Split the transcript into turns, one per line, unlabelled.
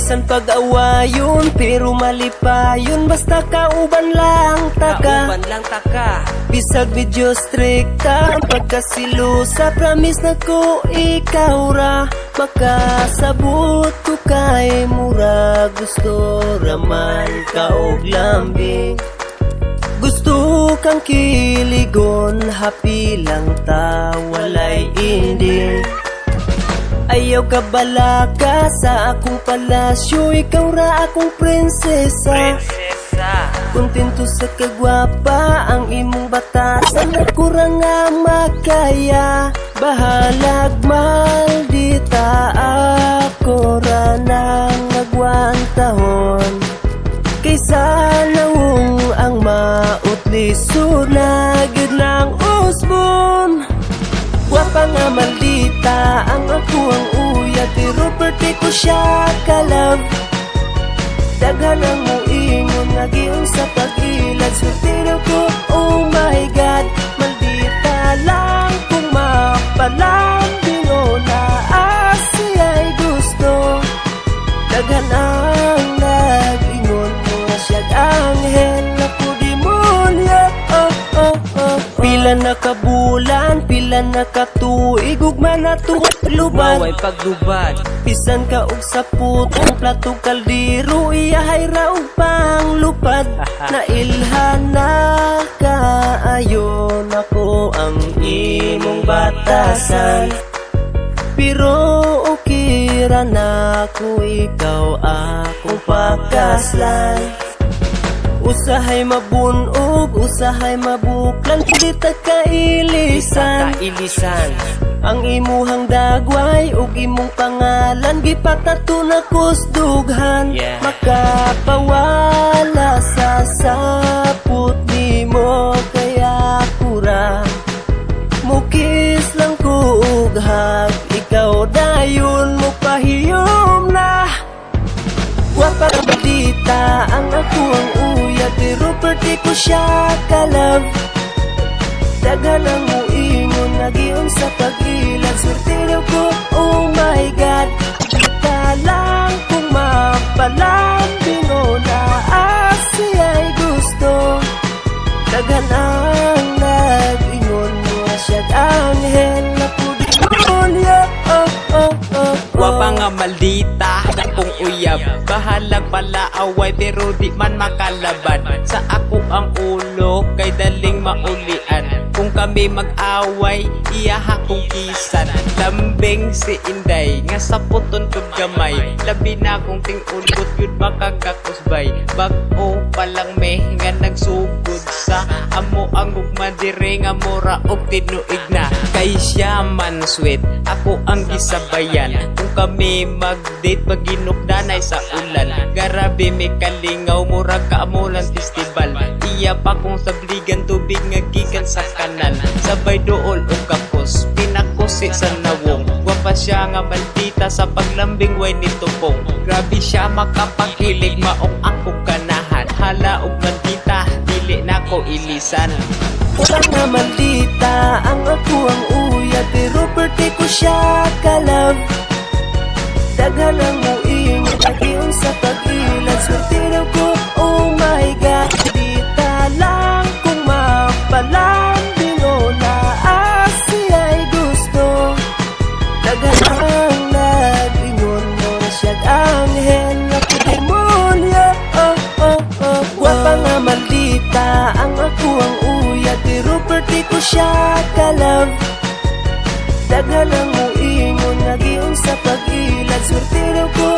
Bisan pag-awayon pero malipayon, basta kauban lang taka. Bisag medyo strikta ang pagkasilusa, promise na ko ikaw ra makasabot ko kay mura. Gusto raman ka og lambing, gusto kang kiligon, happy lang ta walay ending. Ayaw ka balaka sa akong palasyo, ikaw ra akong prinsesa. Kontento sa kagwapa ang imong batasan, ako ra nga makaya. Bahalag maldita, ako ra nang nagwantahon. Kaysa nawong ang mautlisod na gid ng usbon. Gwapa nga maldita ang ako ang uya, pero birthday ko siya ka-love. Daghan ang muingon nga giyon sa pag-ilad, swerte ko, oh my God. Maldita lang kung mapalambing o naasiya'y gusto. Daghan ang nag-ingon mo siya anghel na pudimonyo. Pila na kabulan, pila na katuig, ugma na lubad. Maway paglubad, pisan ka og saput, ang plato kaldero, iyahay ra og panglupad. Nailhan na kaayon ako ang imong batasan, pero okay ra na ko ikaw akong pakaslan. Usahay mabunog, usahay mabuklan, kita kailisan. Ang imuhang dagway ug imong pangalan, gipatato na kusdughan. Makapawala sa saput nimo, kaya kura mukis lang ko ug hag, ikaw dayon mo pahiyom na. Gwapa ka balita ang ako ang uya, pero birthday ko siya ka-love. Daghan ang muingon nga giyon sa pag-ilad, swerte ko, oh my God. Kita lang kung mapalambing o naasiya'y gusto. Daghan ang nag-ingon mo siya anghel na pudimonyo.
Wapa nga maldita akong uyab, bahalag pala away pero di man makalaban. Sa ako ang ulo kay daling maulian, kung kami mag-away iyaha kong kisan. Lambing si Inday nga sa puton kog gamay, labi na kong ting-ulot yun makagakusbay. Bag-o palang may nga nagsugod sa amo ang gugma dire nga mura og tinuig na. Kay siya man sweet, ako ang gisabayan, kung kami mag-date paginukdanay sa ulan. Garabi may kalingaw, murag kaamulan festival. Iya pa kong sabligan tubig nga gikan sa kanal. Sabay dool o kapos, pinakusi sa nawong. Gwapa siya nga maldita sa paglambing way ni tupong. Grabe siya makapakilig, maong ako kanahan. Hala og maldita, dili na ko ilisan.
Wala nga maldita ang ako ang uya, pero birthday ko siya ka-love. Daghan ang muingon nga giyon sa pag-ilad, swerte ko, oh my God. Dita lang kung mapalambing o naasiya'y gusto. Daghan ang nag-ingon mo siya anghel na pudimonyo. Gwapa nga maldita ang ako ang uya, pero birthday ko siya ka-love. Daghan ang muingon nga giyon sa pag-ilad, swerte ko,